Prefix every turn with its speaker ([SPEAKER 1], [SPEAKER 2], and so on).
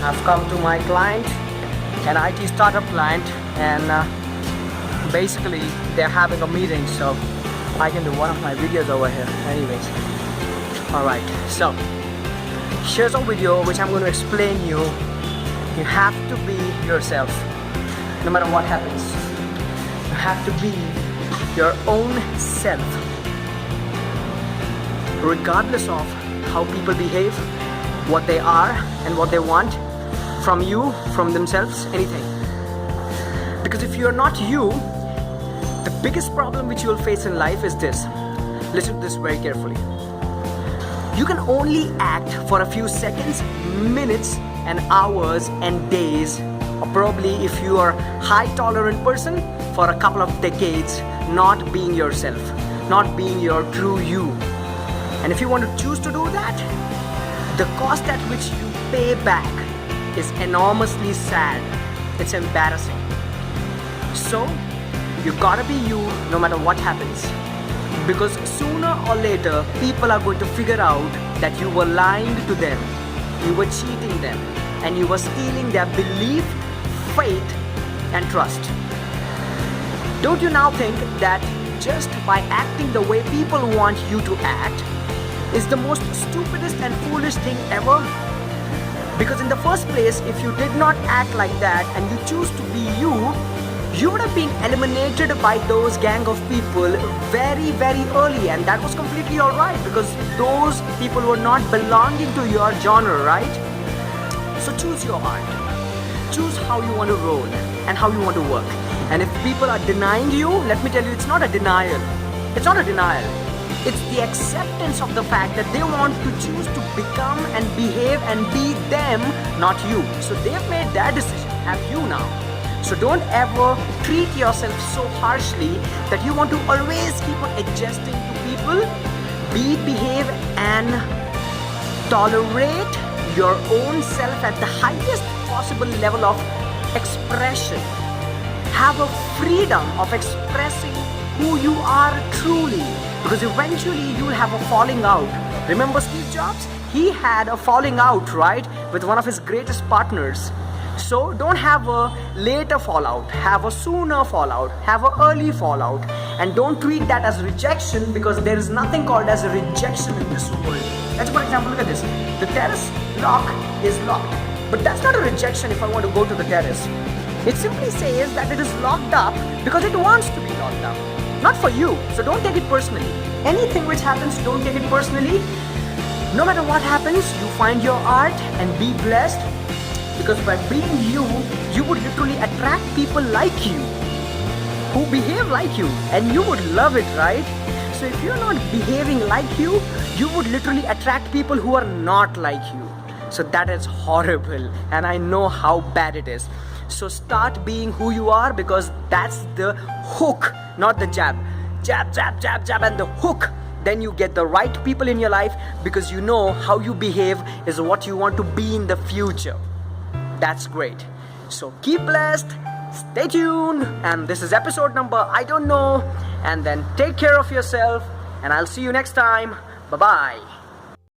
[SPEAKER 1] I've come to my client, an IT startup client, and basically they're having a meeting, so I can do one of my videos over here. Anyways, alright, so here's a video which I'm going to explain you. You have to be yourself no matter what happens. You have to be your own self regardless of how people behave, what they are and what they want from you, from themselves, anything. Because if you're not you, the biggest problem which you will face in life is this. Listen to this very carefully. You can only act for a few seconds, minutes and hours and days, or probably if you are a high tolerant person, for a couple of decades, not being yourself, not being your true you. And if you want to choose to do that, the cost at which you pay back is enormously sad. It's embarrassing. So you gotta be you no matter what happens, because sooner or later people are going to figure out that you were lying to them, you were cheating them, and you were stealing their belief, faith and trust. Don't you now think that just by acting the way people want you to act is the most stupidest and foolish thing ever? Because in the first place, if you did not act like that and you choose to be you, you would have been eliminated by those gang of people very, very early, and that was completely alright because those people were not belonging to your genre, right? So choose your art. Choose how you want to roll and how you want to work. And if people are denying you, let me tell you, it's not a denial. It's not a denial. It's the acceptance of the fact that they want to choose to become and behave and be them, not you. So they've made their decision. Have you now? So don't ever treat yourself so harshly that you want to always keep on adjusting to people. Behave and tolerate your own self at the highest possible level of expression. Have a freedom of expressing who you are truly, because eventually you'll have a falling out. Remember Steve Jobs? He had a falling out, right, with one of his greatest partners. So don't have a later fallout, have a sooner fallout, have an early fallout, and don't treat that as rejection, because there is nothing called as a rejection in this world. Let's for example look at this. The terrace lock is locked, but that's not a rejection if I want to go to the terrace. It simply says that it is locked up because it wants to be locked up, not for you. So don't take it personally. Anything which happens, don't take it personally. No matter what happens, you find your art and be blessed. Because by being you, you would literally attract people like you, who behave like you, and you would love it, right? So if you're not behaving like you, you would literally attract people who are not like you. So that is horrible, and I know how bad it is. So start being who you are, because that's the hook, not the jab. Jab, jab, jab, jab, and the hook. Then you get the right people in your life, because you know how you behave is what you want to be in the future. That's great. So keep blessed, stay tuned, and this is episode number I don't know, and then take care of yourself, and I'll see you next time. Bye bye.